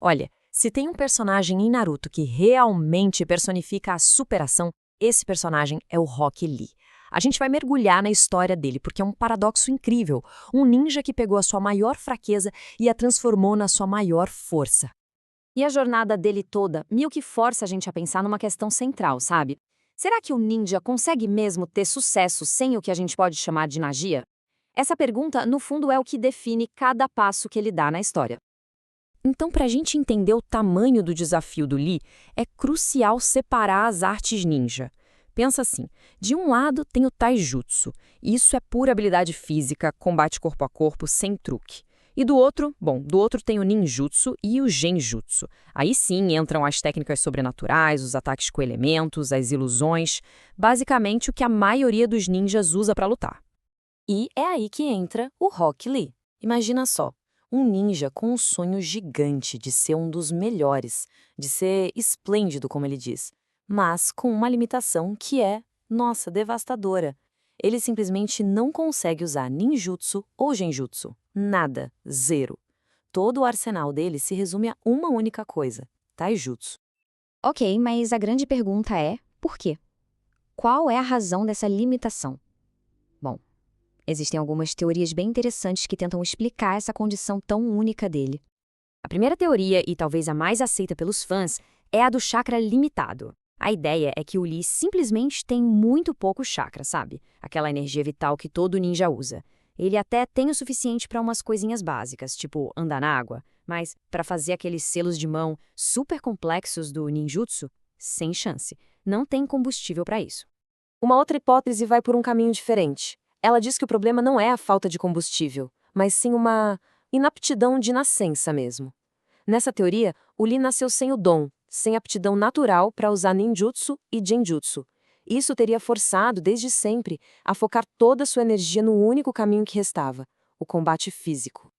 Olha, se tem um personagem em Naruto que realmente personifica a superação, esse personagem é o Rock Lee. A gente vai mergulhar na história dele, porque é um paradoxo incrível. Um ninja que pegou a sua maior fraqueza e a transformou na sua maior força. E a jornada dele toda meio que força a gente a pensar numa questão central, sabe? Será que o ninja consegue mesmo ter sucesso sem o que a gente pode chamar de magia? Essa pergunta, no fundo, é o que define cada passo que ele dá na história. Então, para a gente entender o tamanho do desafio do Lee, é crucial separar as artes ninja. Pensa assim, de um lado tem o taijutsu, isso é pura habilidade física, combate corpo a corpo, sem truque. E do outro tem o ninjutsu e o genjutsu. Aí sim entram as técnicas sobrenaturais, os ataques com elementos, as ilusões, basicamente o que a maioria dos ninjas usa para lutar. E é aí que entra o Rock Lee. Imagina só, um ninja com um sonho gigante de ser um dos melhores, de ser esplêndido, como ele diz, mas com uma limitação que é, nossa, devastadora. Ele simplesmente não consegue usar ninjutsu ou genjutsu. Nada. Zero. Todo o arsenal dele se resume a uma única coisa: taijutsu. Ok, mas a grande pergunta é, por quê? Qual é a razão dessa limitação? Bom, existem algumas teorias bem interessantes que tentam explicar essa condição tão única dele. A primeira teoria, e talvez a mais aceita pelos fãs, é a do chakra limitado. A ideia é que o Lee simplesmente tem muito pouco chakra, sabe? Aquela energia vital que todo ninja usa. Ele até tem o suficiente para umas coisinhas básicas, tipo andar na água, mas para fazer aqueles selos de mão super complexos do ninjutsu, sem chance. Não tem combustível para isso. Uma outra hipótese vai por um caminho diferente. Ela diz que o problema não é a falta de combustível, mas sim uma inaptidão de nascença mesmo. Nessa teoria, o Lee nasceu sem o dom, sem aptidão natural para usar ninjutsu e genjutsu. Isso teria forçado, desde sempre, a focar toda a sua energia no único caminho que restava: o combate físico.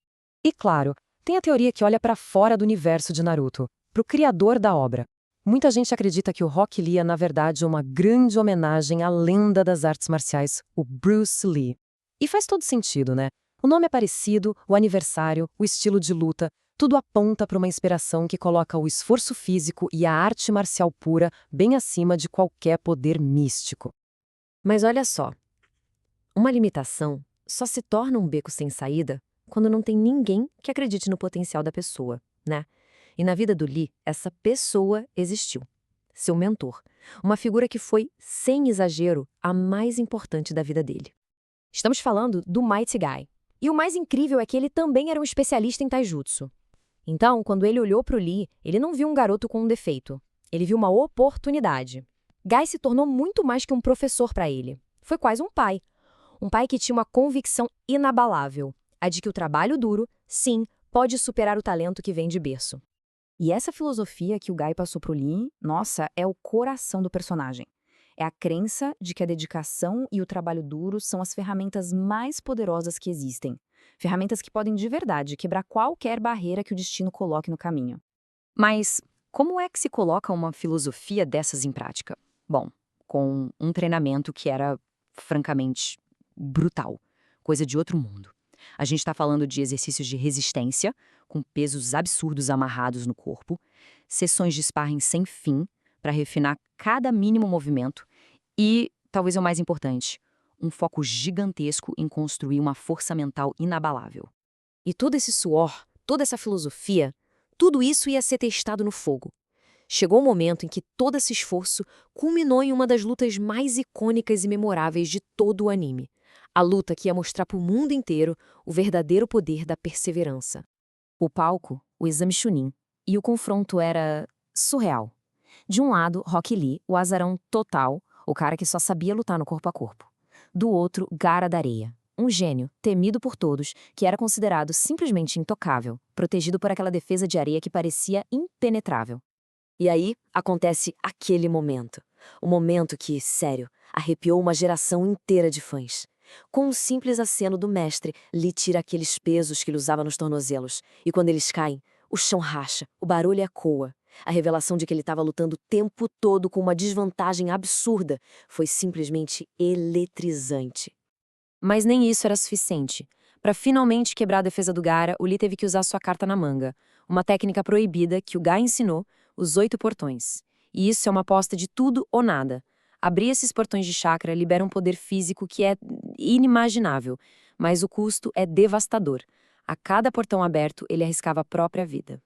E claro, tem a teoria que olha para fora do universo de Naruto, para o criador da obra. Muita gente acredita que o Rock Lee é, na verdade, uma grande homenagem à lenda das artes marciais, o Bruce Lee. E faz todo sentido, né? O nome é parecido, o aniversário, o estilo de luta, tudo aponta para uma inspiração que coloca o esforço físico e a arte marcial pura bem acima de qualquer poder místico. Mas olha só, uma limitação só se torna um beco sem saída quando não tem ninguém que acredite no potencial da pessoa, né? E na vida do Lee, essa pessoa existiu. Seu mentor. Uma figura que foi, sem exagero, a mais importante da vida dele. Estamos falando do Mighty Guy. E o mais incrível é que ele também era um especialista em taijutsu. Então, quando ele olhou para o Lee, ele não viu um garoto com um defeito. Ele viu uma oportunidade. Guy se tornou muito mais que um professor para ele. Foi quase um pai. Um pai que tinha uma convicção inabalável, a de que o trabalho duro, sim, pode superar o talento que vem de berço. E essa filosofia que o Guy passou pro Lee, nossa, é o coração do personagem. É a crença de que a dedicação e o trabalho duro são as ferramentas mais poderosas que existem. Ferramentas que podem de verdade quebrar qualquer barreira que o destino coloque no caminho. Mas como é que se coloca uma filosofia dessas em prática? Bom, com um treinamento que era, francamente, brutal. Coisa de outro mundo. A gente está falando de exercícios de resistência, com pesos absurdos amarrados no corpo, sessões de sparring sem fim, para refinar cada mínimo movimento e, talvez o mais importante, um foco gigantesco em construir uma força mental inabalável. E todo esse suor, toda essa filosofia, tudo isso ia ser testado no fogo. Chegou o momento em que todo esse esforço culminou em uma das lutas mais icônicas e memoráveis de todo o anime. A luta que ia mostrar para o mundo inteiro o verdadeiro poder da perseverança. O palco, o exame Chunin, e o confronto era surreal. De um lado, Rock Lee, o azarão total, o cara que só sabia lutar no corpo a corpo. Do outro, Gaara da Areia, um gênio, temido por todos, que era considerado simplesmente intocável, protegido por aquela defesa de areia que parecia impenetrável. E aí acontece aquele momento. O momento que, sério, arrepiou uma geração inteira de fãs. Com um simples aceno do mestre, Lee tira aqueles pesos que ele usava nos tornozelos, e quando eles caem, o chão racha, o barulho ecoa. A revelação de que ele estava lutando o tempo todo com uma desvantagem absurda foi simplesmente eletrizante. Mas nem isso era suficiente. Para finalmente quebrar a defesa do Gaara, o Lee teve que usar sua carta na manga, uma técnica proibida que o Guy ensinou, os 8 portões. E isso é uma aposta de tudo ou nada. Abrir esses portões de chakra libera um poder físico que é inimaginável, mas o custo é devastador. A cada portão aberto, ele arriscava a própria vida.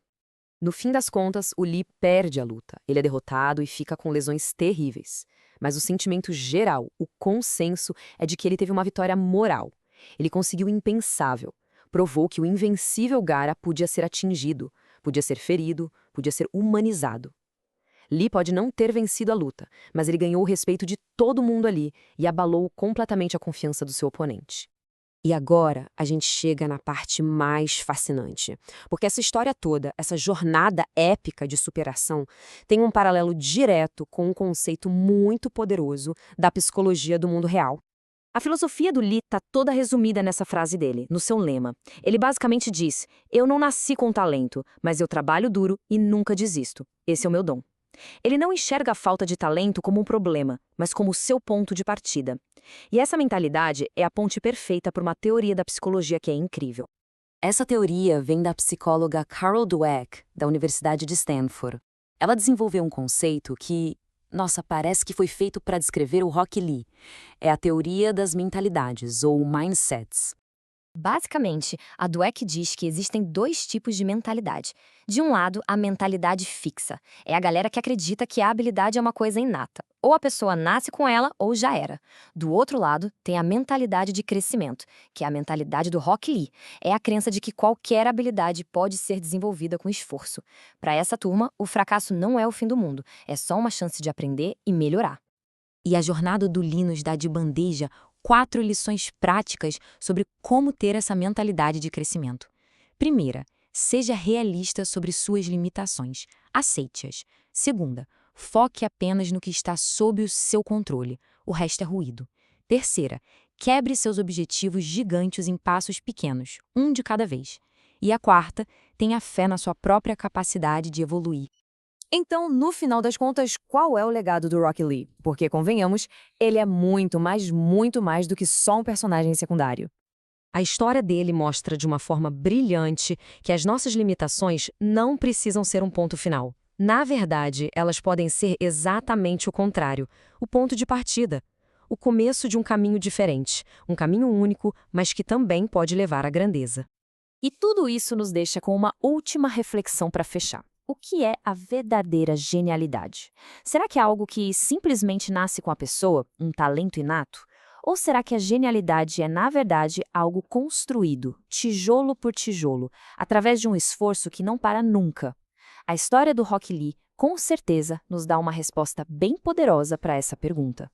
No fim das contas, o Lee perde a luta. Ele é derrotado e fica com lesões terríveis. Mas o sentimento geral, o consenso, é de que ele teve uma vitória moral. Ele conseguiu o impensável. Provou que o invencível Gaara podia ser atingido, podia ser ferido, podia ser humanizado. Lee pode não ter vencido a luta, mas ele ganhou o respeito de todo mundo ali e abalou completamente a confiança do seu oponente. E agora a gente chega na parte mais fascinante, porque essa história toda, essa jornada épica de superação, tem um paralelo direto com um conceito muito poderoso da psicologia do mundo real. A filosofia do Lee está toda resumida nessa frase dele, no seu lema. Ele basicamente diz: eu não nasci com talento, mas eu trabalho duro e nunca desisto. Esse é o meu dom. Ele não enxerga a falta de talento como um problema, mas como o seu ponto de partida. E essa mentalidade é a ponte perfeita para uma teoria da psicologia que é incrível. Essa teoria vem da psicóloga Carol Dweck, da Universidade de Stanford. Ela desenvolveu um conceito que, nossa, parece que foi feito para descrever o Rock Lee. É a teoria das mentalidades, ou mindsets. Basicamente, a Dweck diz que existem 2 tipos de mentalidade. De um lado, a mentalidade fixa. É a galera que acredita que a habilidade é uma coisa inata. Ou a pessoa nasce com ela, ou já era. Do outro lado, tem a mentalidade de crescimento, que é a mentalidade do Rock Lee. É a crença de que qualquer habilidade pode ser desenvolvida com esforço. Para essa turma, o fracasso não é o fim do mundo. É só uma chance de aprender e melhorar. E a jornada do Lee nos dá de bandeja 4 lições práticas sobre como ter essa mentalidade de crescimento. Primeira, seja realista sobre suas limitações. Aceite-as. Segunda, foque apenas no que está sob o seu controle. O resto é ruído. Terceira, quebre seus objetivos gigantes em passos pequenos, um de cada vez. E a quarta, tenha fé na sua própria capacidade de evoluir. Então, no final das contas, qual é o legado do Rock Lee? Porque, convenhamos, ele é muito mais do que só um personagem secundário. A história dele mostra de uma forma brilhante que as nossas limitações não precisam ser um ponto final. Na verdade, elas podem ser exatamente o contrário, o ponto de partida. O começo de um caminho diferente, um caminho único, mas que também pode levar à grandeza. E tudo isso nos deixa com uma última reflexão para fechar. O que é a verdadeira genialidade? Será que é algo que simplesmente nasce com a pessoa, um talento inato? Ou será que a genialidade é, na verdade, algo construído, tijolo por tijolo, através de um esforço que não para nunca? A história do Rock Lee, com certeza, nos dá uma resposta bem poderosa para essa pergunta.